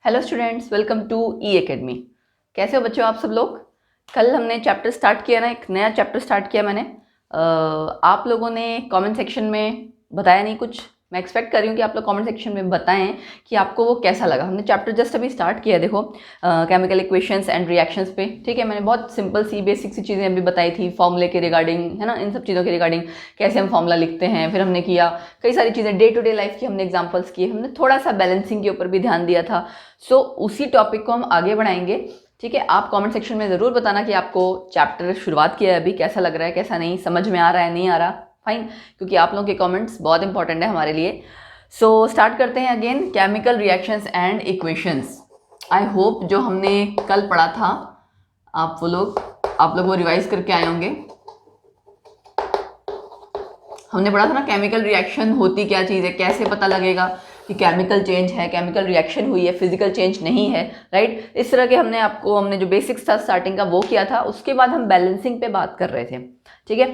Hello students, welcome to E academy. कैसे हो बच्चों आप सब लोग। कल हमने चैप्टर स्टार्ट किया ना, एक नया चैप्टर स्टार्ट किया मैंने। आप लोगों ने कमेंट सेक्शन में बताया नहीं कुछ। मैं एक्सपेक्ट कर रही हूँ कि आप लोग कमेंट सेक्शन में बताएं कि आपको वो कैसा लगा। हमने चैप्टर जस्ट अभी स्टार्ट किया, देखो केमिकल इक्वेशंस एंड रिएक्शंस पे। ठीक है, मैंने बहुत सिंपल सी बेसिक सी चीज़ें अभी बताई थी, फॉर्मूले के रिगार्डिंग, है ना, इन सब चीज़ों के रिगार्डिंग, कैसे हम फॉर्मूला लिखते हैं। फिर हमने किया कई सारी चीज़ें, डे टू डे लाइफ की हमने एग्जाम्पल्स किए, हमने थोड़ा सा बैलेंसिंग के ऊपर भी ध्यान दिया था। सो उसी टॉपिक को हम आगे बढ़ाएंगे। ठीक है, आप कमेंट सेक्शन में ज़रूर बताना कि आपको चैप्टर शुरुआत किया है अभी, कैसा लग रहा है, कैसा नहीं, समझ में आ रहा है, नहीं आ रहा। फाइन, क्योंकि आप लोगों के कमेंट्स बहुत इंपॉर्टेंट है हमारे लिए। सो स्टार्ट करते हैं again, chemical reactions and equations. I hope जो हमने कल पढ़ा था आप लोग वो रिवाइज करके आए होंगे। हमने पढ़ा था ना, केमिकल रिएक्शन होती क्या चीज़ है, कैसे पता लगेगा कि केमिकल चेंज है, केमिकल रिएक्शन हुई है, फिजिकल चेंज नहीं है। राइट, इस तरह के हमने जो बेसिक्स था स्टार्टिंग का वो किया था। उसके बाद हम बैलेंसिंग पे बात कर रहे थे। ठीक है,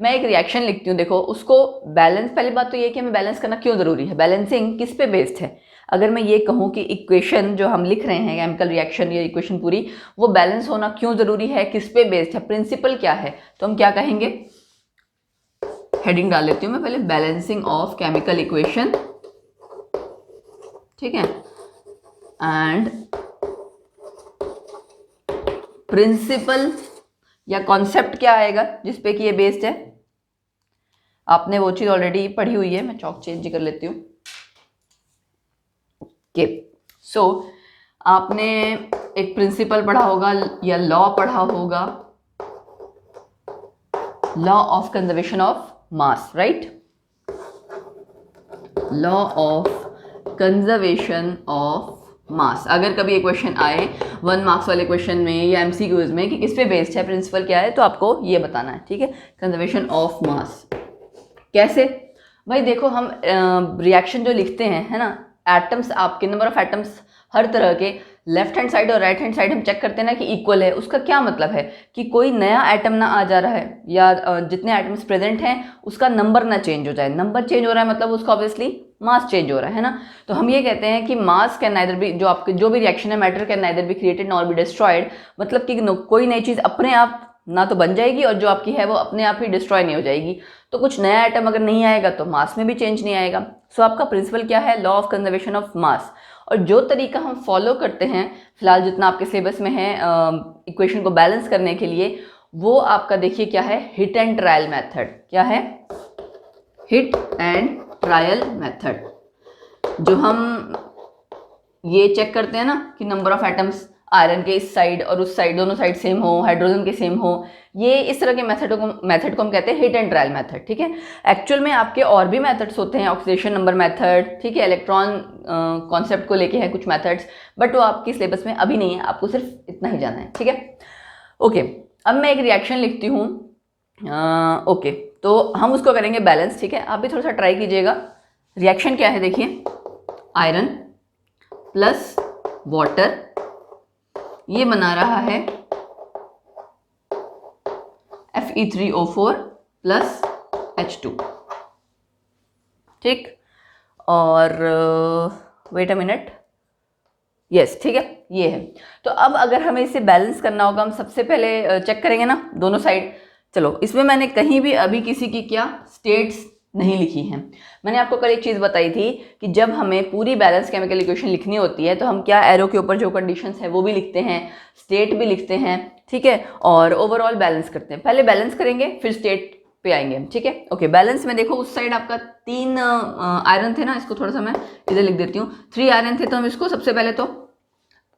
मैं एक रिएक्शन लिखती हूँ, देखो उसको बैलेंस। पहली बात तो ये कि हमें बैलेंस करना क्यों ज़रूरी है, बैलेंसिंग किस पे बेस्ड है। अगर मैं ये कहूँ कि इक्वेशन जो हम लिख रहे हैं, केमिकल रिएक्शन या इक्वेशन पूरी, वो बैलेंस होना क्यों ज़रूरी है, किस पे बेस्ड है, प्रिंसिपल क्या है, तो हम क्या कहेंगे। हेडिंग डाल लेती हूँ मैं पहले, बैलेंसिंग ऑफ केमिकल इक्वेशन। ठीक है, एंड प्रिंसिपल या कॉन्सेप्ट क्या आएगा जिस पे कि ये बेस्ड है। आपने वो चीज़ ऑलरेडी पढ़ी हुई है, मैं चौक चेंज कर लेती हूँ। ओके, सो आपने एक प्रिंसिपल पढ़ा होगा या लॉ पढ़ा होगा, law of conservation of mass. Right, law of conservation of mass. अगर कभी एक क्वेश्चन आए 1 मार्क्स वाले क्वेश्चन में या एमसीक्यूज में कि किस पे बेस्ड है, प्रिंसिपल क्या है, तो आपको ये बताना है। ठीक है, कंजर्वेशन ऑफ मास कैसे। भाई देखो, हम रिएक्शन जो लिखते हैं, है ना, एटम्स, आपके नंबर ऑफ एटम्स हर तरह के लेफ्ट हैंड साइड और राइट हैंड साइड हम चेक करते हैं ना कि इक्वल है। उसका क्या मतलब है कि कोई नया एटम ना आ जा रहा है, या जितने एटम्स प्रेजेंट हैं उसका नंबर ना चेंज हो जाए। नंबर चेंज हो रहा है मतलब उसका ऑब्वियसली मास चेंज हो रहा है ना। तो हम ये कहते हैं कि मास कैन नाइदर बी, जो भी रिएक्शन है, matter can neither be created nor be destroyed. मतलब कि कोई नई चीज़ अपने आप ना तो बन जाएगी और जो आपकी है वो अपने आप ही डिस्ट्रॉय नहीं हो जाएगी। तो कुछ नया आइटम अगर नहीं आएगा तो मास में भी चेंज नहीं आएगा। सो आपका प्रिंसिपल क्या है, law of conservation of mass. और जो तरीका हम फॉलो करते हैं, फिलहाल जितना आपके सिलेबस में है इक्वेशन को बैलेंस करने के लिए, वो आपका देखिए क्या है, हिट एंड ट्रायल मेथड। क्या है, हिट एंड ट्रायल मेथड। जो हम ये चेक करते हैं ना कि नंबर ऑफ एटम्स आयरन के इस साइड और उस साइड, दोनों साइड सेम हो, हाइड्रोजन के सेम हो, ये इस तरह के मेथड को हम कहते हैं हिट एंड ट्रायल मेथड। ठीक है, एक्चुअल में आपके और भी मेथड्स होते हैं, ऑक्सीडेशन नंबर मेथड, ठीक है, इलेक्ट्रॉन कॉन्सेप्ट को लेके हैं कुछ मेथड्स, बट वो आपकी सिलेबस में अभी नहीं है, आपको सिर्फ इतना ही जाना है। ठीक है, ओके, अब मैं एक रिएक्शन लिखती हूँ। ओके, तो हम उसको करेंगे बैलेंस। ठीक है, आप भी थोड़ा सा ट्राई कीजिएगा। रिएक्शन क्या है देखिए, आयरन प्लस वाटर, ये बना रहा है Fe3O4 प्लस H2। ठीक, और वेट अ मिनट, यस, ठीक है, ये है। तो अब अगर हमें इसे बैलेंस करना होगा, हम सबसे पहले चेक करेंगे ना दोनों साइड। चलो, इसमें मैंने कहीं भी अभी किसी की क्या स्टेट्स नहीं लिखी हैं। मैंने आपको कल एक चीज़ बताई थी कि जब हमें पूरी बैलेंस केमिकल इक्वेशन लिखनी होती है तो हम क्या, एरो के ऊपर जो कंडीशंस है वो भी लिखते हैं, स्टेट भी लिखते हैं। ठीक है, और ओवरऑल बैलेंस करते हैं। पहले बैलेंस करेंगे फिर स्टेट पे आएंगे हम। ठीक है, ओके, बैलेंस में देखो उस साइड आपका 3 आयरन थे ना, इसको थोड़ा सा मैं इधर लिख देती हूँ। 3 आयरन थे, तो हम इसको सबसे पहले तो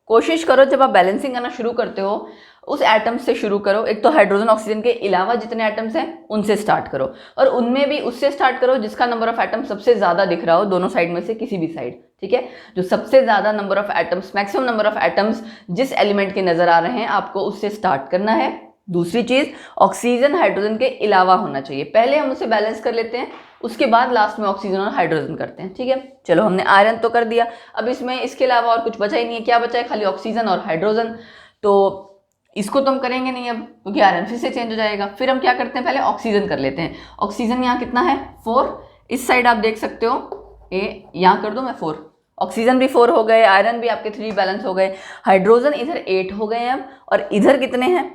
कोशिश करो जब आप बैलेंसिंग करना शुरू करते हो उस एटम से शुरू करो। एक तो हाइड्रोजन ऑक्सीजन के अलावा जितने एटम्स हैं उनसे स्टार्ट करो, और उनमें भी उससे स्टार्ट करो जिसका नंबर ऑफ एटम सबसे ज्यादा दिख रहा हो, दोनों साइड में से किसी भी साइड। ठीक है, जो सबसे ज्यादा number of atoms, maximum number of atoms जिस एलिमेंट के नजर आ रहे हैं, आपको उससे स्टार्ट करना है। दूसरी चीज, ऑक्सीजन हाइड्रोजन के अलावा होना चाहिए। पहले हम उसे बैलेंस कर लेते हैं, उसके बाद लास्ट में ऑक्सीजन और हाइड्रोजन करते हैं। ठीक है, चलो हमने आयरन तो कर दिया, अब इसमें इसके अलावा और कुछ बचा ही नहीं है। क्या बचा है, खाली ऑक्सीजन और हाइड्रोजन। तो इसको तो हम करेंगे नहीं अब, क्योंकि आयरन फिर से चेंज हो जाएगा। फिर हम क्या करते हैं, पहले ऑक्सीजन कर लेते हैं। ऑक्सीजन यहाँ कितना है, 4। इस साइड आप देख सकते हो, यहाँ कर दो मैं 4, ऑक्सीजन भी 4 हो गए, आयरन भी आपके 3 बैलेंस हो गए, हाइड्रोजन इधर 8 हो गए हैं अब, और इधर कितने हैं,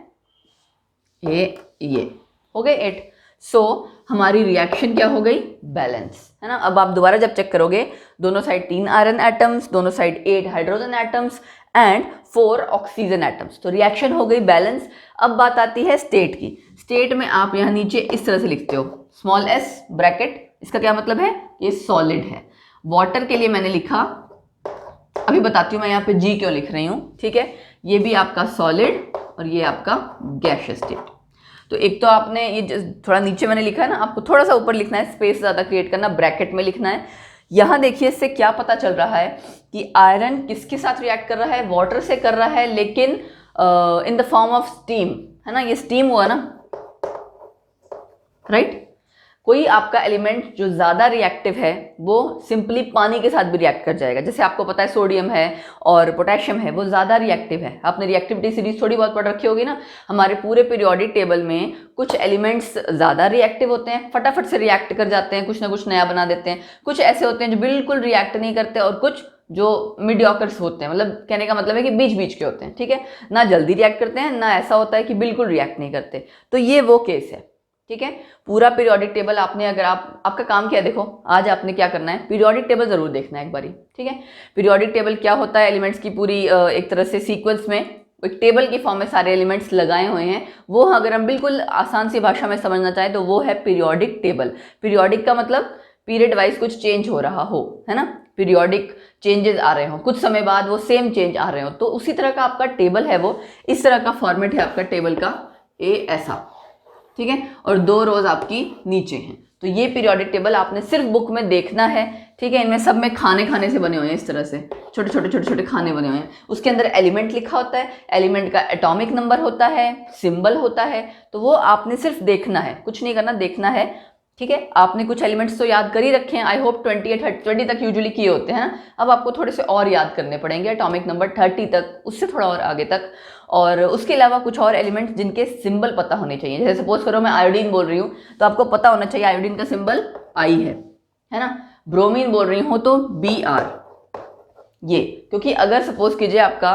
ये हो गए 8। सो हमारी रिएक्शन क्या हो गई, बैलेंस, है ना। अब आप दोबारा जब चेक करोगे, दोनों साइड 3 आयरन एटम्स, दोनों side 8 hydrogen atoms and 4 oxygen atoms, तो रिएक्शन हो गई बैलेंस। अब बात आती है स्टेट की। स्टेट में आप यहाँ नीचे इस तरह से लिखते हो, स्मॉल एस ब्रैकेट, इसका क्या मतलब है, ये सॉलिड है। वाटर के लिए मैंने लिखा, अभी बताती हूँ मैं यहाँ पे जी क्यों लिख रही हूँ, ठीक है। ये भी आपका सॉलिड और ये आपका गैसियस स्टेट। तो एक तो आपने ये थोड़ा नीचे मैंने लिखा है ना, आपको थोड़ा सा ऊपर लिखना है, स्पेस ज़्यादा क्रिएट करना, ब्रैकेट में लिखना है। यहाँ देखिए इससे क्या पता चल रहा है कि आयरन किसके साथ रिएक्ट कर रहा है, वाटर से कर रहा है, लेकिन in the form of steam, है ना, ये स्टीम हुआ ना, राइट। कोई आपका एलिमेंट जो ज़्यादा रिएक्टिव है वो सिंपली पानी के साथ भी रिएक्ट कर जाएगा। जैसे आपको पता है सोडियम है और पोटेशियम है, वो ज़्यादा रिएक्टिव है। आपने रिएक्टिविटी सीरीज थोड़ी बहुत पढ़ रखी होगी ना। हमारे पूरे पीरियोडिक टेबल में कुछ एलिमेंट्स ज़्यादा रिएक्टिव होते हैं, फटाफट से रिएक्ट कर जाते हैं, कुछ ना कुछ नया बना देते हैं। कुछ ऐसे होते हैं जो बिल्कुल रिएक्ट नहीं करते, और कुछ जो मीडियोकर्स होते हैं, मतलब कहने का मतलब है कि बीच बीच के होते हैं, ठीक है। ना जल्दी रिएक्ट करते हैं, ना ऐसा होता है कि बिल्कुल रिएक्ट नहीं करते। तो ये वो केस है, ठीक है। पूरा पीरियोडिक टेबल आपने, अगर आपका काम क्या है, देखो आज आपने क्या करना है, पीरियोडिक टेबल जरूर देखना है एक बारी, ठीक है। पीरियोडिक टेबल क्या होता है, एलिमेंट्स की पूरी एक तरह से सीक्वेंस में एक टेबल की फॉर्म में सारे एलिमेंट्स लगाए हुए हैं। वो अगर हम बिल्कुल आसान सी भाषा में समझना चाहें तो वो है पीरियोडिक टेबल। पीरियोडिक का मतलब पीरियड वाइज कुछ चेंज हो रहा हो, है ना, पीरियोडिक चेंजेस आ रहे हो, कुछ समय बाद वो सेम चेंज आ रहे हो, तो उसी तरह का आपका टेबल है। वो इस तरह का फॉर्मेट है आपका टेबल का, ऐसा, ठीक है। और 2 रोज आपकी नीचे हैं। तो ये पीरियोडिक टेबल आपने सिर्फ बुक में देखना है, ठीक है। इनमें सब में खाने से बने हुए हैं, इस तरह से छोटे छोटे खाने बने हुए हैं। उसके अंदर एलिमेंट लिखा होता है, एलिमेंट का एटॉमिक नंबर होता है, सिंबल होता है। तो वो आपने सिर्फ देखना है, कुछ नहीं करना, देखना है, ठीक है। आपने कुछ एलिमेंट्स तो याद कर ही रखे हैं, आई होप 20 या 20 तक यूजुअली किए होते हैं। अब आपको थोड़े से और याद करने पड़ेंगे, एटॉमिक नंबर 30 तक, उससे थोड़ा और आगे तक। और उसके अलावा कुछ और एलिमेंट्स जिनके सिंबल पता होने चाहिए। जैसे सपोज करो मैं आयोडीन बोल रही हूँ, तो आपको पता होना चाहिए आयोडीन का सिंबल आई है ना। ब्रोमीन बोल रही हूँ तो Br, ये, क्योंकि अगर सपोज कीजिए आपका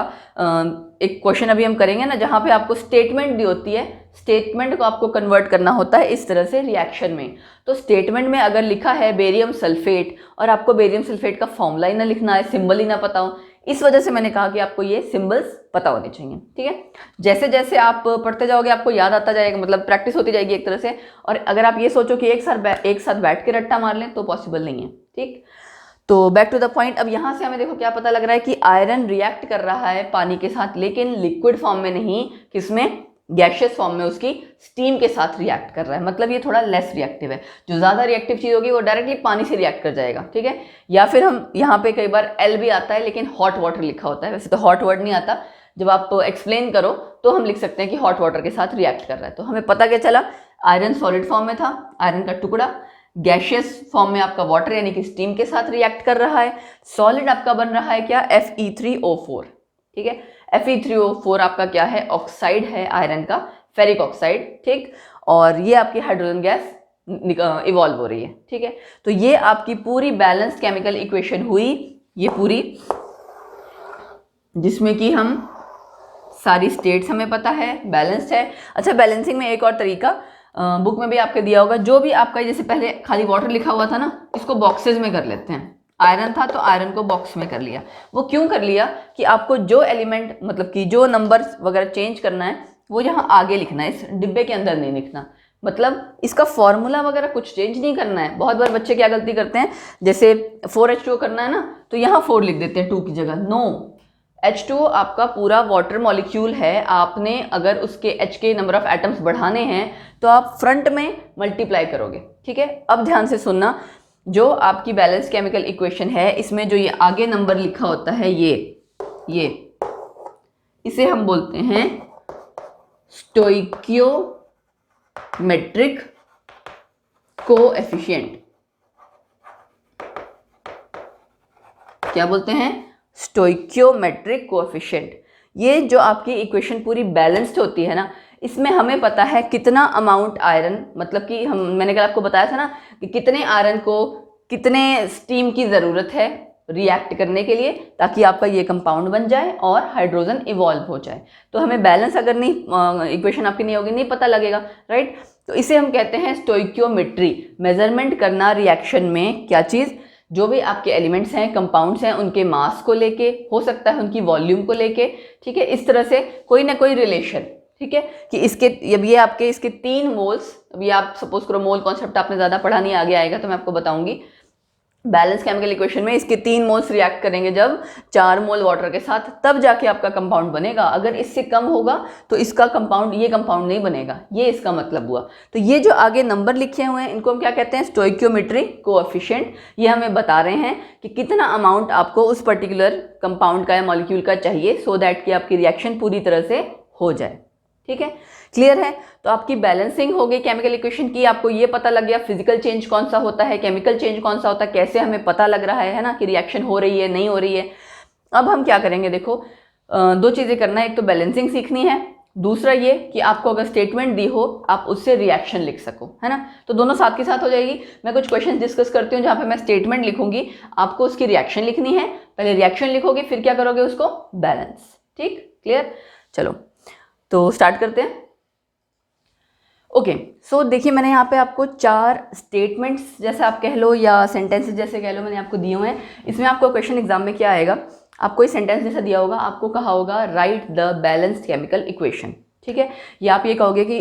एक क्वेश्चन अभी हम करेंगे ना, जहाँ पे आपको स्टेटमेंट दी होती है, स्टेटमेंट को आपको कन्वर्ट करना होता है इस तरह से रिएक्शन में। तो स्टेटमेंट में अगर लिखा है बेरियम सल्फेट और आपको बेरियम सल्फेट का फॉर्मूला ही ना लिखना है, सिंबल ही ना पता हो, इस वजह से मैंने कहा कि आपको ये सिंबल्स पता होने चाहिए, ठीक है। जैसे जैसे आप पढ़ते जाओगे आपको याद आता जाएगा, मतलब प्रैक्टिस होती जाएगी एक तरह से। और अगर आप ये सोचो कि एक साथ बैठ के रट्टा मार लें तो पॉसिबल नहीं है, ठीक। तो बैक टू द पॉइंट। अब यहाँ से हमें देखो क्या पता लग रहा है कि आयरन रिएक्ट कर रहा है पानी के साथ, लेकिन लिक्विड फॉर्म में नहीं, किसमें, गैशियस फॉर्म में उसकी स्टीम के साथ रिएक्ट कर रहा है। मतलब ये थोड़ा लेस रिएक्टिव है। जो ज़्यादा रिएक्टिव चीज़ होगी वो डायरेक्टली पानी से रिएक्ट कर जाएगा, ठीक है। या फिर हम यहाँ पे कई बार एल भी आता है लेकिन हॉट वाटर लिखा होता है, वैसे तो हॉट वर्ड नहीं आता। जब आप एक्सप्लेन करो तो हम लिख सकते हैं कि हॉट वाटर के साथ रिएक्ट कर रहा है। तो हमें पता क्या चला, आयरन सॉलिड फॉर्म में था, आयरन का टुकड़ा, गैशियस फॉर्म में आपका वाटर यानी कि स्टीम के साथ रिएक्ट कर रहा है। सॉलिड आपका बन रहा है क्या, Fe3O4, ठीक है। Fe3O4 आपका क्या है, ऑक्साइड है आयरन का, फेरिक ऑक्साइड, ठीक। और ये आपकी हाइड्रोजन गैस इवॉल्व हो रही है, ठीक है। तो ये आपकी पूरी बैलेंस केमिकल इक्वेशन हुई, ये पूरी, जिसमें कि हम सारी स्टेट्स हमें पता है, बैलेंस्ड है। अच्छा, बैलेंसिंग में एक और तरीका बुक में भी आपके दिया होगा, जो भी आपका, जैसे पहले खाली वाटर लिखा हुआ था ना, इसको बॉक्सेस में कर लेते हैं। आयरन था तो आयरन को बॉक्स में कर लिया। वो क्यों कर लिया कि आपको जो एलिमेंट, मतलब कि जो नंबर वगैरह चेंज करना है वो यहाँ आगे लिखना है, इस डिब्बे के अंदर नहीं लिखना। मतलब इसका फॉर्मूला वगैरह कुछ चेंज नहीं करना है। बहुत बार बच्चे क्या गलती करते हैं, जैसे 4H2O करना है ना, तो यहाँ 4 लिख देते हैं 2 की जगह। नो, H2O आपका पूरा वाटर मॉलिक्यूल है। आपने अगर उसके H के नंबर ऑफ एटम्स बढ़ाने हैं तो आप फ्रंट में मल्टीप्लाई करोगे, ठीक है। अब ध्यान से सुनना, जो आपकी बैलेंस केमिकल इक्वेशन है, इसमें जो ये आगे नंबर लिखा होता है, ये इसे हम बोलते हैं स्टोइकियोमेट्रिक कोएफिशिएंट। क्या बोलते हैं, स्टोइकियोमेट्रिक कोएफिशिएंट। ये जो आपकी इक्वेशन पूरी बैलेंस्ड होती है ना, इसमें हमें पता है कितना अमाउंट आयरन, मतलब कि मैंने कल आपको बताया था ना कि कितने आयरन को कितने स्टीम की ज़रूरत है, रिएक्ट करने के लिए, ताकि आपका ये कंपाउंड बन जाए और हाइड्रोजन इवॉल्व हो जाए। तो हमें बैलेंस अगर नहीं, इक्वेशन आपकी नहीं होगी, नहीं पता लगेगा, राइट। तो इसे हम कहते हैं स्टोइकियोमेट्री, मेजरमेंट करना रिएक्शन में क्या चीज़, जो भी आपके एलिमेंट्स हैं, कंपाउंड्स हैं, उनके मास को लेके, हो सकता है उनकी वॉल्यूम को लेके, ठीक है, इस तरह से कोई ना कोई रिलेशन, ठीक है, कि इसके अब ये आपके इसके 3 मोल्स, अभी आप सपोज करो मोल कॉन्सेप्ट आपने ज़्यादा पढ़ा नहीं, आगे आएगा तो मैं आपको बताऊंगी। बैलेंस केमिकल इक्वेशन में इसके 3 मोल्स रिएक्ट करेंगे जब 4 मोल वाटर के साथ, तब जाके आपका कंपाउंड बनेगा। अगर इससे कम होगा तो इसका कंपाउंड, ये कंपाउंड नहीं बनेगा, ये इसका मतलब हुआ। तो ये जो आगे नंबर लिखे हुए हैं इनको हम क्या कहते हैं, स्टोइकियोमेट्री कोएफिशिएंट। ये हमें बता रहे हैं कि कितना अमाउंट आपको उस पर्टिकुलर कंपाउंड का या मॉलिक्यूल का चाहिए, सो दैट कि आपकी रिएक्शन पूरी तरह से हो जाए, ठीक है, क्लियर है। तो आपकी बैलेंसिंग हो गई केमिकल इक्वेशन की, आपको ये पता लग गया फिजिकल चेंज कौन सा होता है, केमिकल चेंज कौन सा होता है, कैसे हमें पता लग रहा है ना, कि रिएक्शन हो रही है नहीं हो रही है। अब हम क्या करेंगे, देखो 2 चीज़ें करना है, एक तो बैलेंसिंग सीखनी है, दूसरा ये कि आपको अगर स्टेटमेंट दी हो आप उससे रिएक्शन लिख सको, है ना। तो दोनों साथ के साथ हो जाएगी। मैं कुछ क्वेश्चन डिस्कस करती हूँ जहाँ पे मैं स्टेटमेंट लिखूंगी, आपको उसकी रिएक्शन लिखनी है, पहले रिएक्शन लिखोगे फिर क्या करोगे, उसको बैलेंस, ठीक, क्लियर। चलो तो स्टार्ट करते हैं। ओके, सो देखिए मैंने यहाँ पे आपको 4 स्टेटमेंट्स जैसे आप कह लो या सेंटेंसेस जैसे कह लो मैंने आपको दिए हुए हैं। इसमें आपको क्वेश्चन एग्जाम में क्या आएगा, आपको इस सेंटेंस जैसा दिया होगा, आपको कहा होगा right the balanced chemical equation, ठीक है। या आप ये कहोगे कि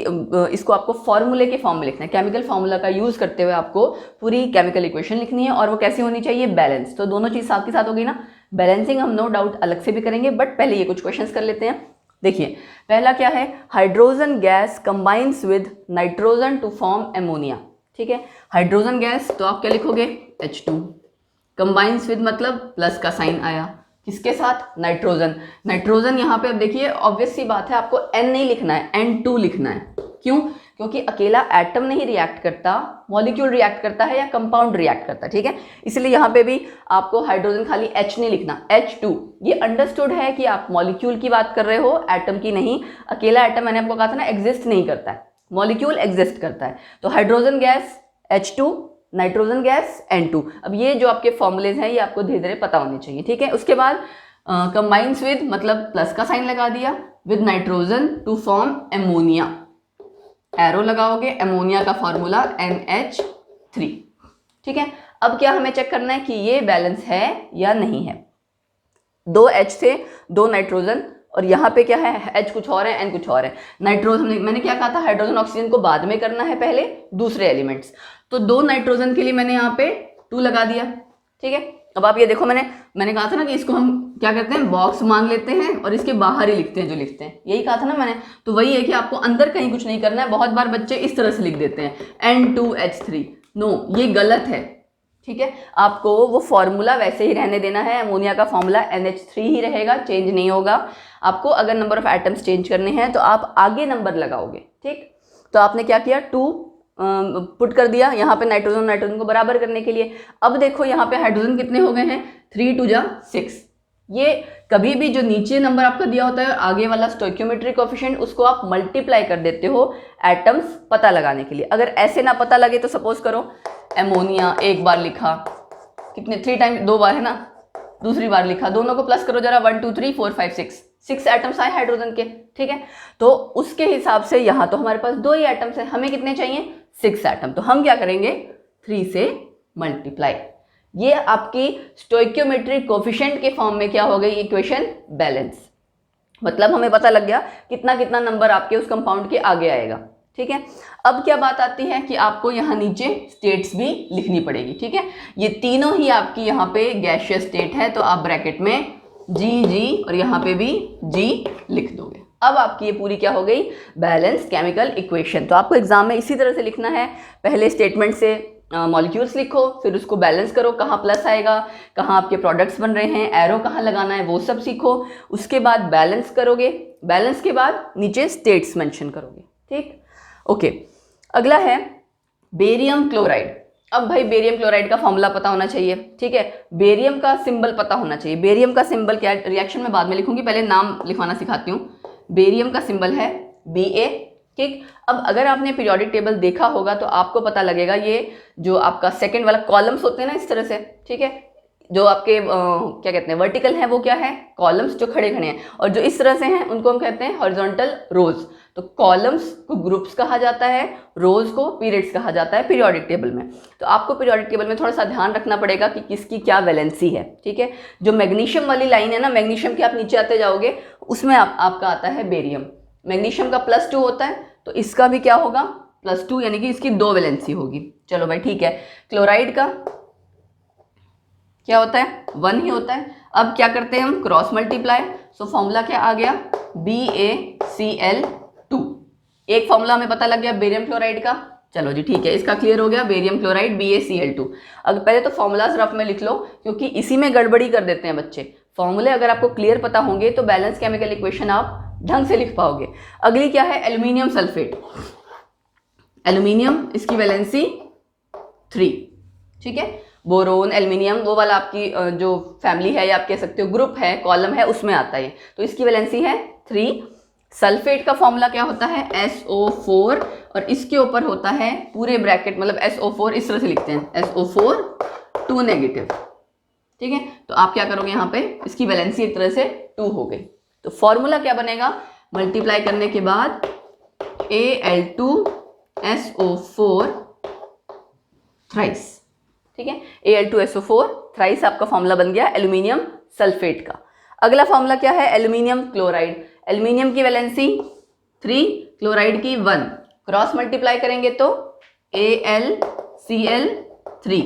इसको आपको फॉर्मूले के फॉर्म में लिखना है, केमिकल फॉर्मूला का यूज़ करते हुए आपको पूरी केमिकल इक्वेशन लिखनी है, और वो कैसी होनी चाहिए, बैलेंस। तो दोनों चीज़ साथ के साथ होगी ना। बैलेंसिंग हम नो डाउट अलग से भी करेंगे, बट पहले ये कुछ क्वेश्चंस कर लेते हैं। देखिए पहला क्या है, hydrogen gas combines with nitrogen to form ammonia, ठीक है। हाइड्रोजन गैस तो आप क्या लिखोगे, H2, कंबाइंस विद मतलब प्लस का साइन आया, किसके साथ, नाइट्रोजन। नाइट्रोजन यहाँ पे अब देखिए ऑब्वियस सी बात है, आपको N नहीं लिखना है, N2 लिखना है। क्यों, क्योंकि अकेला एटम नहीं रिएक्ट करता, मॉलिक्यूल रिएक्ट करता है या कंपाउंड रिएक्ट करता है, ठीक है। इसलिए यहाँ पे भी आपको हाइड्रोजन खाली H नहीं लिखना, H2। ये अंडरस्टूड है कि आप मॉलिक्यूल की बात कर रहे हो, एटम की नहीं। अकेला एटम मैंने आपको कहा था ना एग्जिस्ट नहीं करता है, मॉलिक्यूल एग्जिस्ट करता है। तो hydrogen gas H2, nitrogen gas N2। अब ये जो आपके फॉर्मूलेज हैं ये आपको धीरे धीरे पता होने चाहिए, ठीक है। उसके बाद कंबाइंस विद मतलब प्लस का साइन लगा दिया, with nitrogen to form ammonia, arrow लगाओगे, एमोनिया का फॉर्मूला NH3, ठीक है। अब क्या हमें चेक करना है कि ये बैलेंस है या नहीं है। 2 H थे, 2 नाइट्रोजन, और यहाँ पे क्या है, H कुछ और है, N कुछ और है। नाइट्रोजन मैंने क्या कहा था, हाइड्रोजन ऑक्सीजन को बाद में करना है, पहले दूसरे एलिमेंट्स। तो 2 नाइट्रोजन के लिए मैंने यहाँ पे 2 लगा दिया, ठीक है। अब आप ये देखो, मैंने कहा था ना कि इसको हम क्या करते हैं, बॉक्स मान लेते हैं और इसके बाहर ही लिखते हैं जो लिखते हैं, यही कहा था ना मैंने। तो वही है कि आपको अंदर कहीं कुछ नहीं करना है। बहुत बार बच्चे इस तरह से लिख देते हैं N2H3, नो, ये गलत है, ठीक है। आपको वो फॉर्मूला वैसे ही रहने देना है, अमोनिया का फॉर्मूला NH3 ही रहेगा, चेंज नहीं होगा। आपको अगर नंबर ऑफ एटम्स चेंज करने हैं तो आप आगे नंबर लगाओगे, ठीक। तो आपने क्या किया, 2 पुट कर दिया यहाँ पे नाइट्रोजन को बराबर करने के लिए। अब देखो यहाँ पे हाइड्रोजन कितने हो गए हैं, 3 2 जा 6। ये कभी भी जो नीचे नंबर आपका दिया होता है आगे वाला स्टोइकियोमेट्रिक कोएफिशिएंट, उसको आप मल्टीप्लाई कर देते हो एटम्स पता लगाने के लिए। अगर ऐसे ना पता लगे तो सपोज करो एमोनिया एक बार लिखा, कितने 3 टाइम 2 बार है ना, दूसरी बार लिखा, दोनों को प्लस करो जरा, 1 2 3 4 5 6 एटम्स आए हाइड्रोजन के, ठीक है। तो उसके हिसाब से यहाँ तो हमारे पास 2 ही एटम्स है, हमें कितने चाहिए, 6 एटम। तो हम क्या करेंगे, 3 से मल्टीप्लाई। ये आपकी स्टोइकियोमेट्रिक कोएफिशिएंट के फॉर्म में क्या हो गई इक्वेशन, बैलेंस। मतलब हमें पता लग गया कितना कितना नंबर आपके उस कंपाउंड के आगे आएगा, ठीक है। अब क्या बात आती है कि आपको यहाँ नीचे स्टेट्स भी लिखनी पड़ेगी, ठीक है। ये तीनों ही आपकी यहाँ पे गैसियस स्टेट है, तो आप ब्रैकेट में G और यहाँ पे भी G लिख दोगे। अब आपकी ये पूरी क्या हो गई, बैलेंस्ड केमिकल इक्वेशन। तो आपको एग्जाम में इसी तरह से लिखना है, पहले स्टेटमेंट से मॉलिक्यूल्स लिखो, फिर उसको बैलेंस करो, कहाँ प्लस आएगा, कहाँ आपके प्रोडक्ट्स बन रहे हैं, एरो कहाँ लगाना है, वो सब सीखो। उसके बाद बैलेंस करोगे, बैलेंस के बाद नीचे स्टेट्स मेंशन करोगे, ठीक। ओके, अगला है बेरियम क्लोराइड। अब भाई बेरियम क्लोराइड का फॉर्मूला पता होना चाहिए, ठीक है। बेरियम का सिंबल पता होना चाहिए। बेरियम का सिंबल क्या है, रिएक्शन में बाद में लिखूंगी, पहले नाम लिखवाना सिखाती हूँ। बेरियम का सिंबल है Ba, ठीक। अब अगर आपने पीरियोडिक टेबल देखा होगा तो आपको पता लगेगा, ये जो आपका सेकंड वाला कॉलम्स होते हैं ना इस तरह से, ठीक है, जो आपके क्या कहते हैं वर्टिकल है वो क्या है, कॉलम्स जो खड़े खड़े हैं, और जो इस तरह से हैं उनको हम कहते हैं हॉरिजॉन्टल रोज। तो कॉलम्स को ग्रुप्स कहा जाता है, रोज को पीरियड्स कहा जाता है पीरियोडिक टेबल में। तो आपको पीरियोडिक टेबल में थोड़ा सा ध्यान रखना पड़ेगा कि किसकी क्या वैलेंसी है, ठीक है। जो मैग्नीशियम वाली लाइन है ना, मैग्नीशियम के आप नीचे आते जाओगे उसमें आपका आता है बेरियम। मैग्नीशियम का +2 होता है, तो इसका भी क्या होगा +2, यानी कि इसकी 2 वैलेंसी होगी। चलो भाई ठीक है। क्लोराइड का क्या होता है, 1 ही होता है। अब क्या करते हैं हम, क्रॉस मल्टीप्लाई। सो फॉर्मूला क्या आ गया, BaCl2। एक फॉर्मूला हमें पता लग गया बेरियम क्लोराइड का। चलो जी ठीक है, इसका क्लियर हो गया, बेरियम क्लोराइड BaCl2। अगर पहले तो फॉर्मूलाज रफ में लिख लो, क्योंकि इसी में गड़बड़ी कर देते हैं बच्चे। फॉर्मूले अगर आपको क्लियर पता होंगे तो बैलेंस केमिकल इक्वेशन आप ढंग से लिख पाओगे। अगली क्या है, एल्यूमिनियम सल्फेट। एल्यूमिनियम, इसकी वैलेंसी 3, ठीक है। बोरोन, एल्यूमिनियम, वो वाला आपकी जो फैमिली है या आप कह सकते हो ग्रुप है, कॉलम है, उसमें आता है। तो इसकी वैलेंसी है 3। सल्फेट का फॉर्मूला क्या होता है, SO4, और इसके ऊपर होता है पूरे ब्रैकेट, मतलब SO4 इस तरह से लिखते हैं, SO4 2 नेगेटिव, ठीक है। तो आप क्या करोगे यहाँ पे, इसकी वैलेंसी एक तरह से 2 हो गई। तो फॉर्मूला क्या बनेगा, मल्टीप्लाई करने के बाद Al2SO4 थ्राइस, ठीक है। Al2SO4 थ्राइस आपका फॉर्मूला बन गया एल्यूमिनियम सल्फेट का। अगला फॉर्मूला क्या है, एल्यूमिनियम क्लोराइड। एल्यूमिनियम की वैलेंसी 3, क्लोराइड की 1। क्रॉस मल्टीप्लाई करेंगे तो AlCl3,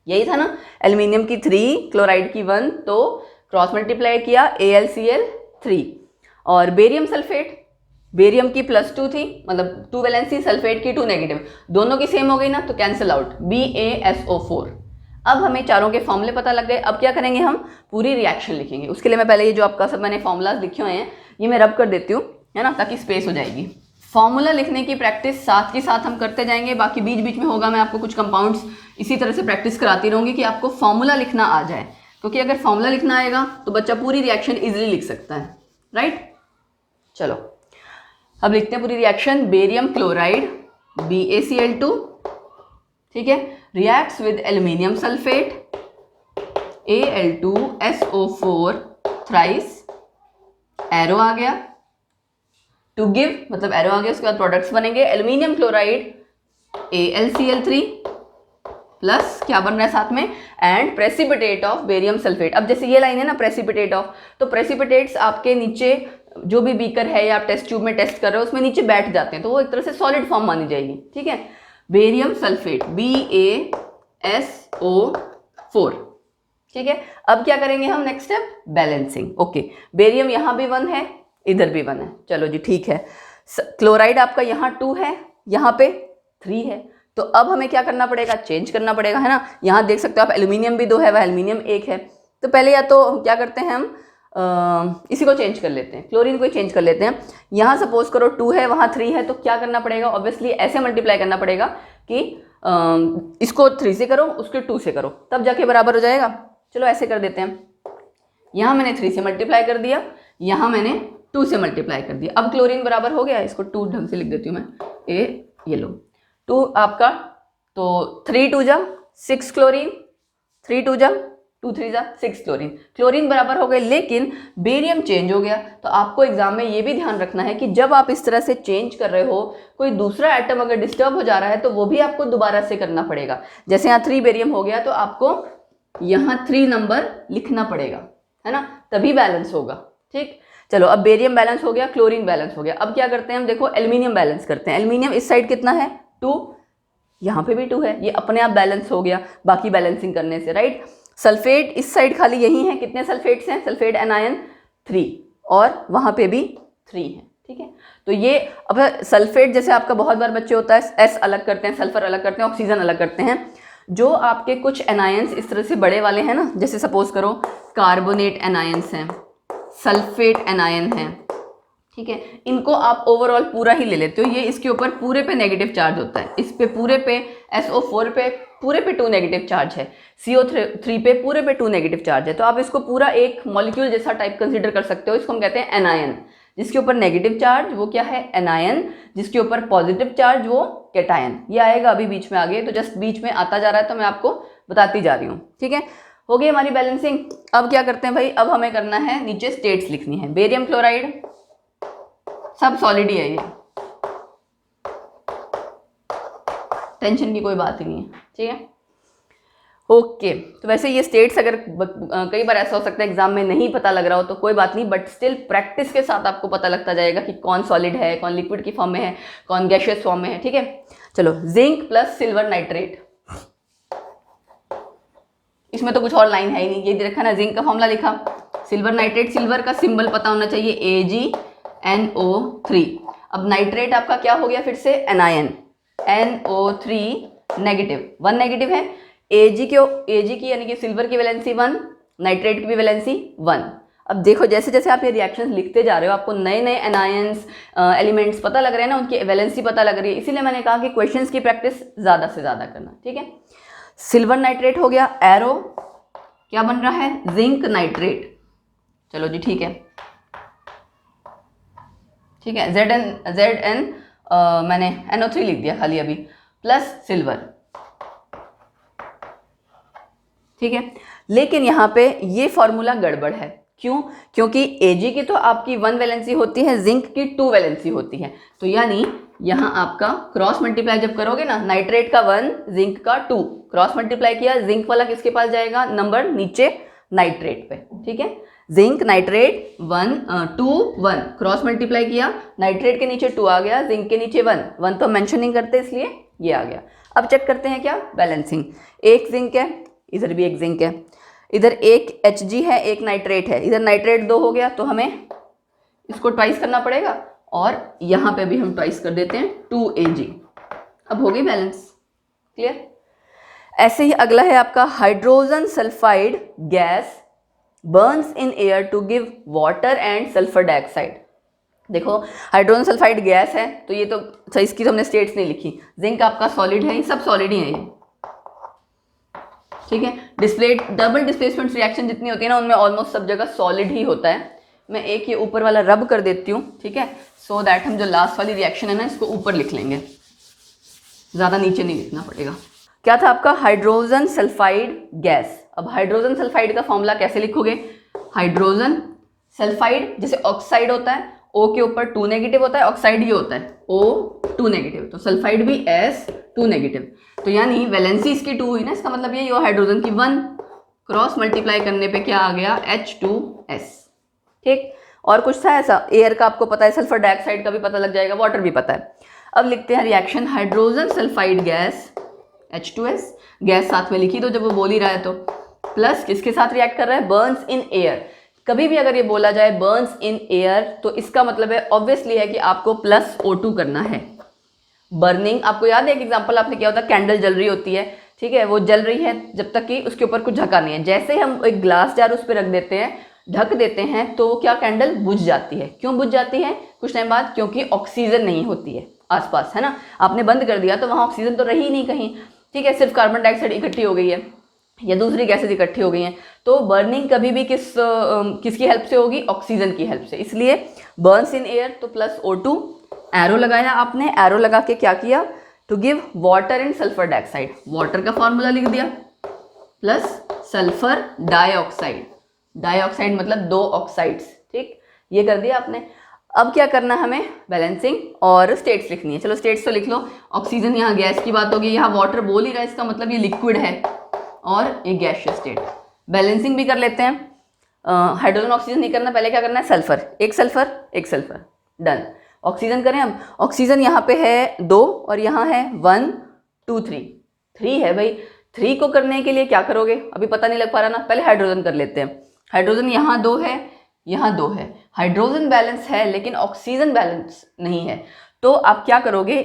यही था ना, एल्यूमिनियम की 3, क्लोराइड की 1, तो क्रॉस मल्टीप्लाई किया AlCl3। और बेरियम सल्फेट, बेरियम की +2 थी, मतलब 2 वैलेंसी, सल्फेट की 2 नेगेटिव, दोनों की सेम हो गई ना, तो कैंसिल आउट, BaSO4। अब हमें चारों के फॉर्मूले पता लग गए। अब क्या करेंगे, हम पूरी रिएक्शन लिखेंगे। उसके लिए मैं पहले ये जो आपका सब मैंने फॉर्मूलाज लिखे हुए हैं ये मैं रब कर देती हूँ, है ना, ताकि स्पेस हो जाएगी। फॉर्मूला लिखने की प्रैक्टिस साथ के साथ हम करते जाएंगे, बाकी बीच बीच में होगा मैं आपको कुछ कंपाउंड्स इसी तरह से प्रैक्टिस कराती रहूँगी कि आपको फॉर्मूला लिखना आ जाए, क्योंकि अगर फॉर्मूला लिखना आएगा तो बच्चा पूरी रिएक्शन ईजिली लिख सकता है, राइट। चलो अब लिखते हैं पूरी रिएक्शन। बेरियम क्लोराइड BaCl2, ठीक है, reacts with aluminium sulphate Al2SO4 thrice, arrow आ गया, टू गिव, मतलब एरो आ गया, उसके बाद प्रोडक्ट्स बनेंगे एल्यूमिनियम क्लोराइड AlCl3 प्लस क्या बन रहा है साथ में, and precipitate of barium sulphate. अब जैसे ये लाइन है ना प्रेसिपिटेट ऑफ, तो प्रेसिपिटेट्स आपके नीचे जो भी बीकर है या आप टेस्ट ट्यूब में टेस्ट कर रहे हो उसमें नीचे बैठ जाते हैं, तो वो एक तरह से सॉलिड फॉर्म मानी जाएगी, ठीक है। बेरियम सल्फेट BaSO4, ठीक है। अब क्या करेंगे हम, next step balancing. Okay, barium यहाँ भी 1 है, इधर भी 1 है, चलो जी ठीक है। क्लोराइड आपका यहाँ 2 है, यहाँ पे 3 है, तो अब हमें क्या करना पड़ेगा, चेंज करना पड़ेगा, है ना। यहाँ देख सकते हो आप, एल्यूमिनियम भी 2 है, वह एल्यूमिनियम 1 है। तो पहले या तो क्या करते हैं हम, इसी को चेंज कर लेते हैं, क्लोरीन को ही चेंज कर लेते हैं। यहाँ सपोज करो 2 है, वहाँ 3 है, तो क्या करना पड़ेगा, ऑब्वियसली ऐसे मल्टीप्लाई करना पड़ेगा कि इसको 3 से करो, उसके 2 से करो, तब जाके बराबर हो जाएगा। चलो ऐसे कर देते हैं, यहाँ मैंने 3 से मल्टीप्लाई कर दिया, यहाँ मैंने 2 से मल्टीप्लाई कर दिया। अब क्लोरीन बराबर हो गया, इसको 2 ढंग से लिख देती हूँ मैं, ये लो 2 आपका, तो 3 2 जा 6 क्लोरीन, 3 2 जा 2 3 जा 6 क्लोरीन, क्लोरीन बराबर हो गए। लेकिन बेरियम चेंज हो गया, तो आपको एग्जाम में ये भी ध्यान रखना है कि जब आप इस तरह से चेंज कर रहे हो, कोई दूसरा एटम अगर डिस्टर्ब हो जा रहा है तो वो भी आपको दोबारा से करना पड़ेगा। जैसे यहाँ 3 बेरियम हो गया, तो आपको यहाँ 3 नंबर लिखना पड़ेगा, है ना, तभी बैलेंस होगा, ठीक। चलो अब बेरियम बैलेंस हो गया, क्लोरीन बैलेंस हो गया। अब क्या करते हैं हम, देखो एल्यूमिनियम बैलेंस करते हैं। एल्यूमिनियम इस साइड कितना है, 2, यहाँ पे भी 2 है, ये अपने आप बैलेंस हो गया बाकी बैलेंसिंग करने से, राइट। सल्फेट इस साइड खाली यही है, कितने सल्फेट्स हैं, सल्फेट एनायन 3, और वहाँ पे भी 3 है, ठीक है। तो ये अब सल्फेट जैसे आपका बहुत बार बच्चे होता है, S अलग करते हैं, सल्फर अलग करते हैं, ऑक्सीजन अलग करते हैं। जो आपके कुछ एनायंस इस तरह से बड़े वाले हैं ना, जैसे सपोज करो कार्बोनेट एनायंस हैं, सल्फेट एनायन हैं, ठीक है, इनको आप ओवरऑल पूरा ही ले लेते हो। ये इसके ऊपर पूरे पे नेगेटिव चार्ज होता है, इस पे पूरे पे SO4 पे पूरे पे 2 नेगेटिव चार्ज है, CO3 पे पूरे पे 2 नेगेटिव चार्ज है। तो आप इसको पूरा एक मॉलिक्यूल जैसा टाइप कंसीडर कर सकते हो। इसको हम कहते हैं एनायन, जिसके ऊपर नेगेटिव चार्ज वो क्या है, एनायन, जिसके ऊपर पॉजिटिव चार्ज वो कैटायन। ये आएगा अभी बीच में आगे, तो जस्ट बीच में आता जा रहा है, तो मैं आपको बताती जा रही हूँ, ठीक है। हो गई हमारी बैलेंसिंग। अब क्या करते हैं भाई, अब हमें करना है नीचे स्टेट्स लिखनी है। बेरियम क्लोराइड सब सॉलिड ही है, ये टेंशन की कोई बात ही नहीं है, ठीक है। ओके तो वैसे ये स्टेट्स अगर कई बार ऐसा हो सकता है एग्जाम में नहीं पता लग रहा हो तो कोई बात नहीं, बट स्टिल प्रैक्टिस के साथ आपको पता लगता जाएगा कि कौन सॉलिड है, कौन लिक्विड की फॉर्म में है, कौन गैशियस फॉर्म में है, ठीक है। चलो, जिंक प्लस सिल्वर नाइट्रेट, इसमें तो कुछ और लाइन है ही नहीं, ये रखा ना, जिंक का फॉर्मूला लिखा, सिल्वर नाइट्रेट, सिल्वर का सिंबल पता होना चाहिए AgNO3। अब नाइट्रेट आपका क्या हो गया फिर से, एनायन, NO3 नेगेटिव, 1 नेगेटिव है। Ag की यानी कि सिल्वर की वैलेंसी 1, नाइट्रेट की भी वैलेंसी 1। अब देखो जैसे जैसे आप ये रिएक्शंस लिखते जा रहे हो आपको नए नए एनायंस एलिमेंट्स पता लग रहे हैं ना, उनकी वैलेंसी पता लग रही है, इसीलिए मैंने कहा कि क्वेश्चंस की प्रैक्टिस ज़्यादा से ज़्यादा करना, ठीक है। सिल्वर नाइट्रेट हो गया, एरो क्या बन रहा है, जिंक नाइट्रेट। चलो जी ठीक है, ठीक है, ZN मैंने NO3 लिख दिया खाली अभी, प्लस सिल्वर, ठीक है। लेकिन यहाँ पे ये फॉर्मूला गड़बड़ है, क्यों? क्योंकि Ag की तो आपकी 1 वैलेंसी होती है, जिंक की 2 वैलेंसी होती है, तो यानी यहाँ आपका क्रॉस मल्टीप्लाई जब करोगे ना, नाइट्रेट का 1 जिंक का 2 क्रॉस मल्टीप्लाई किया, जिंक वाला किसके पास जाएगा, नंबर नीचे नाइट्रेट पे, ठीक है। जिंक नाइट्रेट 1 2 1 क्रॉस मल्टीप्लाई किया, नाइट्रेट के नीचे 2 आ गया, जिंक के नीचे 1 तो मेंशन नहीं करते इसलिए ये आ गया। अब चेक करते हैं क्या, बैलेंसिंग, एक जिंक है, इधर भी एक जिंक है, इधर एक Hg है, एक नाइट्रेट है, इधर नाइट्रेट 2 हो गया तो हमें इसको ट्वाइस करना पड़ेगा, और यहाँ पे भी हम ट्वाइस कर देते हैं 2Ag। अब हो गई बैलेंस, क्लियर। ऐसे ही अगला है आपका hydrogen sulphide gas burns in air to give water and sulphur dioxide. देखो हाइड्रोजन सल्फाइड गैस है तो ये तो अच्छा, इसकी तो हमने स्टेट्स नहीं लिखी, जिंक आपका सॉलिड है, ये सब सॉलिड ही है ये, ठीक है। डबल डिस्प्लेसमेंट रिएक्शन जितनी होती है ना उनमें ऑलमोस्ट सब जगह सॉलिड ही होता है। मैं एक ये ऊपर वाला रब कर देती हूँ, ठीक है, सो दैट हम जो लास्ट वाली रिएक्शन है ना इसको ऊपर लिख लेंगे, ज़्यादा नीचे नहीं लिखना पड़ेगा। क्या था आपका, हाइड्रोजन सल्फाइड गैस। अब हाइड्रोजन सल्फाइड का फॉर्मूला कैसे लिखोगे, हाइड्रोजन सल्फाइड जैसे ऑक्साइड होता है, O के ऊपर 2 नेगेटिव होता है, ऑक्साइड ये होता है O2 नेगेटिव, तो सल्फाइड भी S2 नेगेटिव, तो यानी वैलेंसी इसकी 2 हुई ना, इसका मतलब ये हाइड्रोजन की 1 क्रॉस मल्टीप्लाई करने पे क्या आ गया, H2S, ठीक। और कुछ था ऐसा, एयर का आपको पता है, सल्फर डाइऑक्साइड का भी पता लग जाएगा, वाटर भी पता है। अब लिखते हैं reaction, hydrogen sulphide gas H2S, gas साथ में लिखी दो जब वो बोल ही रहा है तो, प्लस किसके साथ रिएक्ट कर रहा है, बर्न्स इन एयर। कभी भी अगर ये बोला जाए बर्न्स इन एयर तो इसका मतलब है ऑब्वियसली है कि आपको प्लस O2 करना है। बर्निंग, आपको याद है एक एग्जांपल आपने किया होता, कैंडल जल रही होती है, ठीक है, वो जल रही है जब तक कि उसके ऊपर कुछ ढका नहीं है, जैसे ही हम एक ग्लास जार उस पर रख देते हैं, ढक देते हैं, तो क्या कैंडल बुझ जाती है। क्यों बुझ जाती है कुछ टाइम बाद, क्योंकि ऑक्सीजन नहीं होती है आसपास, है ना। आपने बंद कर दिया तो वहाँ ऑक्सीजन तो रही ही नहीं कहीं, ठीक है, सिर्फ कार्बन डाइऑक्साइड इकट्ठी हो गई है या दूसरी गैसेज इकट्ठी हो गई हैं। तो बर्निंग कभी भी किसकी हेल्प से होगी, ऑक्सीजन की हेल्प से, इसलिए बर्न्स इन एयर तो प्लस O2, एरो लगाया आपने, एरो लगा के क्या किया, to give water and sulphur dioxide, water का फॉर्मूला लिख दिया, प्लस सल्फर डाइऑक्साइड, डाइऑक्साइड मतलब 2 ऑक्साइड्स, ठीक, ये कर दिया आपने। अब क्या करना है हमें, बैलेंसिंग और स्टेट्स लिखनी है। चलो स्टेट्स तो लिख लो, ऑक्सीजन यहाँ गैस की बात होगी, यहाँ वाटर बोल ही रहा है, इसका मतलब ये लिक्विड है और एक गैसियस स्टेट। बैलेंसिंग भी कर लेते हैं, हाइड्रोजन ऑक्सीजन नहीं करना, पहले क्या करना है, सल्फर, एक सल्फर, डन। ऑक्सीजन करें अब, ऑक्सीजन यहाँ पे है 2 और यहाँ है 1 2 3 है भाई। 3 को करने के लिए क्या करोगे, अभी पता नहीं लग पा रहा ना, पहले हाइड्रोजन कर लेते हैं। हाइड्रोजन यहाँ 2 है, यहाँ 2 है, हाइड्रोजन बैलेंस है लेकिन ऑक्सीजन बैलेंस नहीं है, तो आप क्या करोगे,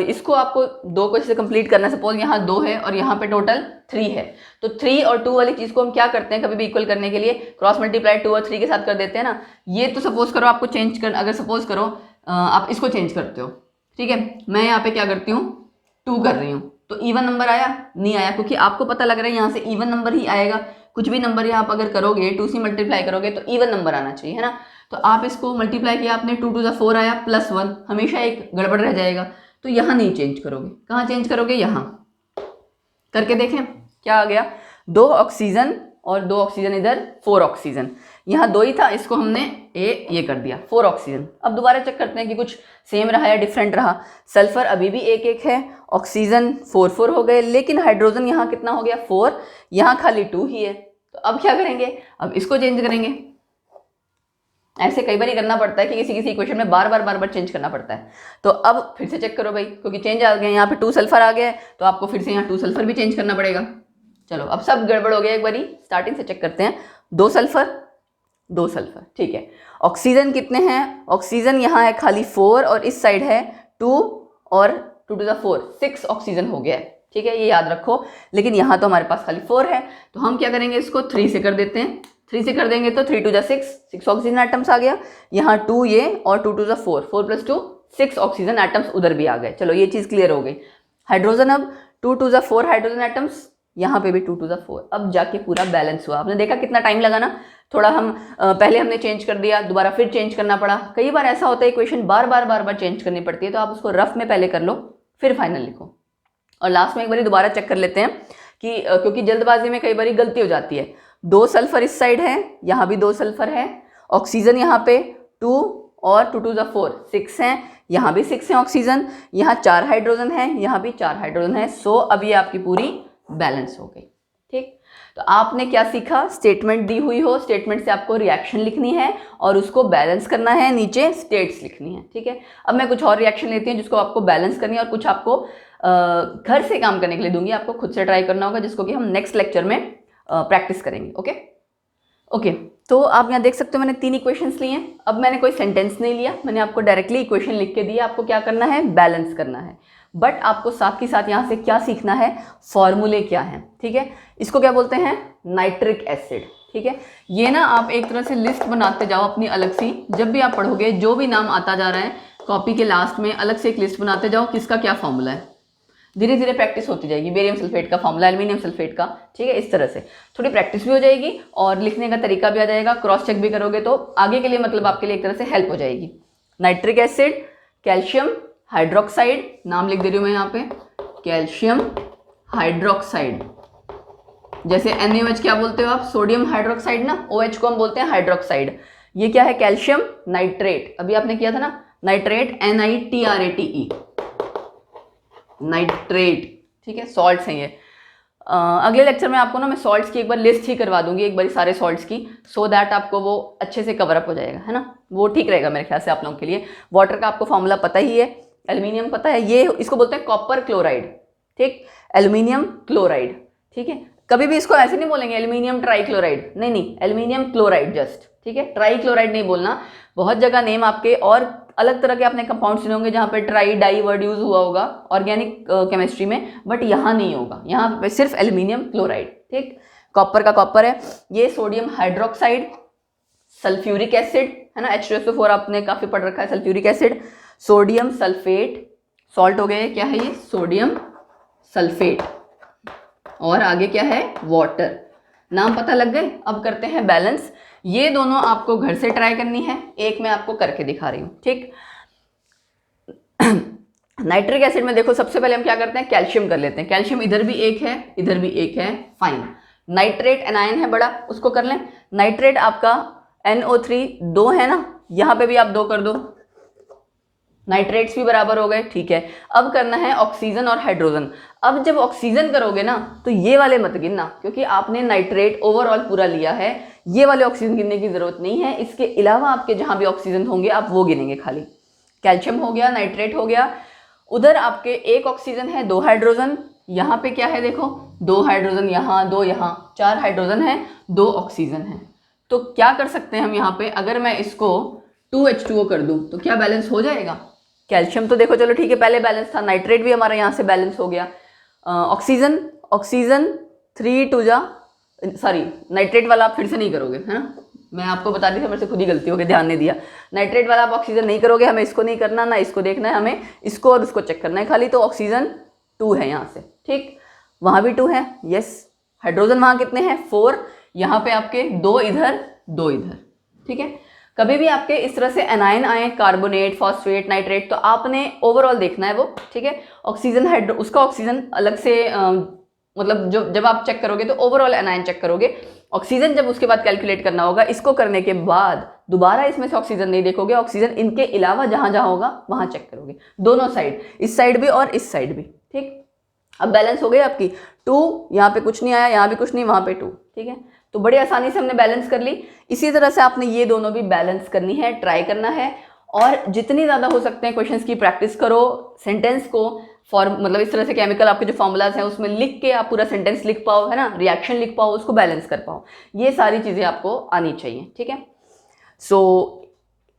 इसको आपको 2 को जैसे कंप्लीट करना है, सपोज यहाँ 2 है और यहाँ पे टोटल 3 है, तो 3 और 2 वाली चीज़ को हम क्या करते हैं, कभी भी इक्वल करने के लिए क्रॉस मल्टीप्लाई 2 और 3 के साथ कर देते हैं ना। ये तो सपोज करो आपको चेंज कर, अगर सपोज करो आप इसको चेंज करते हो, ठीक है, मैं यहाँ पे क्या करती हूँ 2 कर रही हूँ, तो इवन नंबर आया, नहीं आया, क्योंकि आपको पता लग रहा है यहाँ से इवन नंबर ही आएगा। कुछ भी नंबर यहाँ आप अगर करोगे 2 से मल्टीप्लाई करोगे तो इवन नंबर आना चाहिए, है ना। तो आप इसको मल्टीप्लाई किया आपने, 2 2 4 आया, +1, हमेशा एक गड़बड़ रह जाएगा, तो यहाँ नहीं चेंज करोगे, कहाँ चेंज करोगे, यहाँ करके देखें क्या आ गया, 2 ऑक्सीजन और 2 ऑक्सीजन इधर, 4 ऑक्सीजन, यहाँ 2 ही था, इसको हमने ये कर दिया 4 ऑक्सीजन। अब दोबारा चेक करते हैं कि कुछ सेम रहा या डिफरेंट रहा। सल्फर अभी भी 1 है, ऑक्सीजन 4 हो गए, लेकिन हाइड्रोजन यहाँ कितना हो गया 4, यहाँ खाली 2 ही है। तो अब क्या करेंगे, अब इसको चेंज करेंगे। ऐसे कई बार ही करना पड़ता है कि किसी किसी इक्वेशन में बार बार चेंज करना पड़ता है। तो अब फिर से चेक करो भाई, क्योंकि चेंज आ गया, यहाँ पे 2 सल्फर आ गया है, तो आपको फिर से यहाँ 2 सल्फर भी चेंज करना पड़ेगा। चलो अब सब गड़बड़ हो गया, एक बारी स्टार्टिंग से चेक करते हैं। 2 सल्फर, 2 सल्फर, ठीक है। ऑक्सीजन कितने हैं, ऑक्सीजन यहाँ है खाली 4 और इस साइड है 2 और 2 to the 4, 6 ऑक्सीजन हो गया है, ठीक है, ये याद रखो। लेकिन यहाँ तो हमारे पास खाली 4 है, तो हम क्या करेंगे, इसको 3 से कर देते हैं। 3 से कर देंगे तो 3 to the 6, 6 ऑक्सीजन एटम्स आ गया। यहाँ 2 ये और 2 to the 4, 4 + 2, 6 ऑक्सीजन एटम्स उधर भी आ गए। चलो ये चीज़ क्लियर हो गई। हाइड्रोजन अब 2 to the 4 हाइड्रोजन एटम्स, यहाँ पे भी 2 to the 4, अब जाके पूरा बैलेंस हुआ। आपने देखा कितना टाइम लगा ना, थोड़ा हम पहले हमने चेंज कर दिया, दोबारा फिर चेंज करना पड़ा। कई बार ऐसा होता है इक्वेशन बार बार चेंज करनी पड़ती है, तो आप उसको रफ में पहले कर लो फिर फाइनल लिखो, और लास्ट में एक बार दोबारा चेक कर लेते हैं कि क्योंकि जल्दबाजी में कई बार गलती हो जाती है। 2 सल्फर इस साइड है, यहाँ भी 2 सल्फर है, ऑक्सीजन यहाँ पे 2 और 2 to the 4, 6 हैं, यहाँ भी 6 हैं ऑक्सीजन, यहाँ 4 हाइड्रोजन है, यहाँ भी 4 हाइड्रोजन है। सो अब ये आपकी पूरी बैलेंस हो गई, ठीक। तो आपने क्या सीखा, स्टेटमेंट दी हुई हो, स्टेटमेंट से आपको रिएक्शन लिखनी है और उसको बैलेंस करना है, नीचे स्टेट्स लिखनी है, ठीक है। अब मैं कुछ और रिएक्शन लेती हूँ जिसको आपको बैलेंस करनी है, और कुछ आपको घर से काम करने के लिए दूंगी, आपको खुद से ट्राई करना होगा, जिसको कि हम नेक्स्ट लेक्चर में प्रैक्टिस करेंगे। ओके, तो आप यहाँ देख सकते हो मैंने 3 इक्वेशंस लिए हैं। अब मैंने कोई सेंटेंस नहीं लिया, मैंने आपको डायरेक्टली इक्वेशन लिख के दिया। आपको क्या करना है, बैलेंस करना है, बट आपको साथ ही साथ यहाँ से क्या सीखना है, फॉर्मूले क्या हैं, ठीक है। इसको क्या बोलते हैं, नाइट्रिक एसिड, ठीक है। ये ना आप एक तरह से लिस्ट बनाते जाओ अपनी अलग सी, जब भी आप पढ़ोगे जो भी नाम आता जा रहा है कॉपी के लास्ट में अलग से एक लिस्ट बनाते जाओ, किसका क्या फॉर्मूला है। धीरे धीरे प्रैक्टिस होती जाएगी, बेरियम सल्फेट का फॉर्मूला, एल्यूमिनियम सल्फेट का, ठीक है। इस तरह से थोड़ी प्रैक्टिस भी हो जाएगी और लिखने का तरीका भी आ जाएगा, क्रॉस चेक भी करोगे तो आगे के लिए मतलब आपके लिए एक तरह से हेल्प हो जाएगी। नाइट्रिक एसिड, कैल्शियम हाइड्रोक्साइड, नाम लिख दे रही हूँ मैं यहाँ पे, कैल्शियम हाइड्रोक्साइड। जैसे NaOH क्या बोलते हो आप, सोडियम हाइड्रोक्साइड ना, OH को हम बोलते हैं हाइड्रोक्साइड। ये क्या है, कैल्शियम नाइट्रेट, अभी आपने किया था ना, नाइट्रेट NITRATE, नाइट्रेट, ठीक है, सॉल्ट्स हैं ये। अगले लेक्चर में आपको ना मैं सॉल्ट्स की एक बार लिस्ट ही करवा दूंगी, एक बार सारे सॉल्ट्स की, सो दैट आपको वो अच्छे से कवर अप हो जाएगा, है ना, वो ठीक रहेगा मेरे ख्याल से आप लोगों के लिए। वाटर का आपको फॉर्मूला पता ही है, एल्यूमिनियम पता है, ये इसको बोलते हैं कॉपर क्लोराइड, ठीक, एल्यूमिनियम क्लोराइड, ठीक है। कभी भी इसको ऐसे नहीं बोलेंगे एल्यूमिनियम ट्राइक्लोराइड, नहीं, एल्यूमिनियम क्लोराइड जस्ट, ठीक है, ट्राइक्लोराइड नहीं बोलना। बहुत जगह नेम आपके और अलग तरह के आपने कंपाउंड सुने होंगे जहाँ पे ट्राई डाई वर्ड यूज हुआ होगा ऑर्गेनिक केमिस्ट्री में, बट यहाँ नहीं होगा, यहाँ पे सिर्फ एल्यूमिनियम क्लोराइड, ठीक। कॉपर का कॉपर है, ये सोडियम हाइड्रोक्साइड, सल्फ्यूरिक एसिड है ना, H2SO4 आपने काफी पढ़ रखा है, sulphuric acid, sodium sulphate, salt हो गए, क्या है ये, सोडियम सल्फेट, और आगे क्या है, वाटर। नाम पता लग गए। अब करते हैं बैलेंस। ये दोनों आपको घर से ट्राई करनी है, एक मैं आपको करके दिखा रही हूँ, ठीक। नाइट्रिक एसिड में देखो सबसे पहले हम क्या करते हैं, कैल्शियम कर लेते हैं। कैल्शियम इधर भी एक है, इधर भी एक है, फाइन। नाइट्रेट एनायन है बड़ा, उसको कर लें। नाइट्रेट आपका NO3 2 है ना, यहाँ पे भी आप 2 कर दो, नाइट्रेट्स भी बराबर हो गए, ठीक है। अब करना है ऑक्सीजन और हाइड्रोजन। अब जब ऑक्सीजन करोगे ना तो ये वाले मत गिनना, क्योंकि आपने नाइट्रेट ओवरऑल पूरा लिया है, ये वाले ऑक्सीजन गिनने की जरूरत नहीं है। इसके अलावा आपके जहां भी ऑक्सीजन होंगे आप वो गिनेंगे खाली। कैल्शियम हो गया, नाइट्रेट हो गया, उधर आपके 1 ऑक्सीजन है, 2 हाइड्रोजन, यहाँ पे क्या है देखो, 2 हाइड्रोजन यहाँ, 2 यहाँ, 4 हाइड्रोजन है, 2 ऑक्सीजन है। तो क्या कर सकते हैं हम यहाँ पे, अगर मैं इसको 2H2O कर दूं तो क्या बैलेंस हो जाएगा। कैल्शियम तो देखो चलो ठीक है पहले बैलेंस था, नाइट्रेट भी हमारा यहाँ से बैलेंस हो गया। ऑक्सीजन 3 टू जा, सॉरी नाइट्रेट वाला आप फिर से नहीं करोगे, है ना, मैं आपको बता रही थी, मेरे से खुद ही गलती हो गई, ध्यान नहीं दिया। नाइट्रेट वाला आप ऑक्सीजन नहीं करोगे, हमें इसको नहीं करना, ना इसको देखना है, हमें इसको और उसको चेक करना है खाली। तो ऑक्सीजन 2 है यहाँ से, ठीक, वहाँ भी 2 है, यस। हाइड्रोजन वहाँ कितने हैं, 4, यहाँ पे आपके 2 इधर 2 इधर, ठीक है। कभी भी आपके इस तरह से एनायन आए, कार्बोनेट, फॉस्फेट, नाइट्रेट, तो आपने ओवरऑल देखना है वो, ठीक है। ऑक्सीजन उसका ऑक्सीजन अलग से मतलब जो जब आप चेक करोगे तो ओवरऑल एनायन चेक करोगे, ऑक्सीजन जब उसके बाद कैलकुलेट करना होगा, इसको करने के बाद दोबारा इसमें से ऑक्सीजन नहीं देखोगे, ऑक्सीजन इनके अलावा जहां जहां होगा वहां चेक करोगे, दोनों साइड, इस साइड भी और इस साइड भी, ठीक। अब बैलेंस हो गई आपकी 2, यहाँ पे कुछ नहीं आया, यहाँ भी कुछ नहीं, वहां पे 2, ठीक है। तो बड़ी आसानी से हमने बैलेंस कर ली। इसी तरह से आपने ये दोनों भी बैलेंस करनी है, ट्राई करना है, और जितनी ज़्यादा हो सकते हैं क्वेश्चंस की प्रैक्टिस करो, सेंटेंस को मतलब इस तरह से केमिकल आपके जो फॉर्मूलाज हैं उसमें लिख के आप पूरा सेंटेंस लिख पाओ, है ना, रिएक्शन लिख पाओ, उसको बैलेंस कर पाओ, ये सारी चीज़ें आपको आनी चाहिए, ठीक है। सो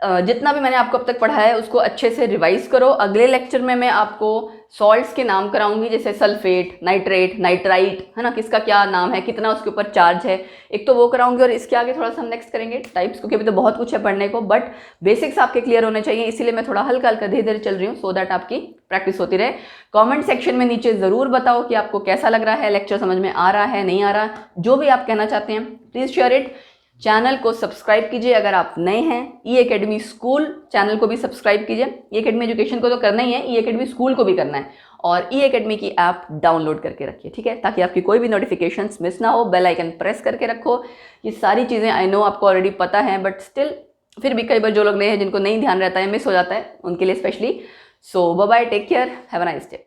जितना भी मैंने आपको अब तक पढ़ाया है उसको अच्छे से रिवाइज करो। अगले लेक्चर में मैं आपको सॉल्ट्स के नाम कराऊंगी, जैसे सल्फेट, नाइट्रेट, नाइट्राइट, है ना, किसका क्या नाम है, कितना उसके ऊपर चार्ज है, एक तो वो कराऊंगी, और इसके आगे थोड़ा सा हम नेक्स्ट करेंगे टाइप्स, क्योंकि अभी तो बहुत कुछ है पढ़ने को, बट बेसिक्स आपके क्लियर होने चाहिए, इसीलिए मैं थोड़ा हल्का हल्का धीरे धीरे चल रही हूँ, सो दैट आपकी प्रैक्टिस होती रहे। कॉमेंट सेक्शन में नीचे ज़रूर बताओ कि आपको कैसा लग रहा है, लेक्चर समझ में आ रहा है, नहीं आ रहा, जो भी आप कहना चाहते हैं प्लीज़ शेयर इट। चैनल को सब्सक्राइब कीजिए अगर आप नए हैं। ई एकेडमी स्कूल चैनल को भी सब्सक्राइब कीजिए। ई एकेडमी एजुकेशन को तो करना ही है, ई एकेडमी स्कूल को भी करना है, और ई एकेडमी की ऐप डाउनलोड करके रखिए, ठीक है, ताकि आपकी कोई भी नोटिफिकेशंस मिस ना हो। बेल आइकन प्रेस करके रखो। ये सारी चीज़ें आई नो आपको ऑलरेडी पता है, बट स्टिल फिर भी कई बार जो लोग नए हैं, जिनको नहीं ध्यान रहता है, मिस हो जाता है, उनके लिए specially. So bye bye, take care, have a nice day.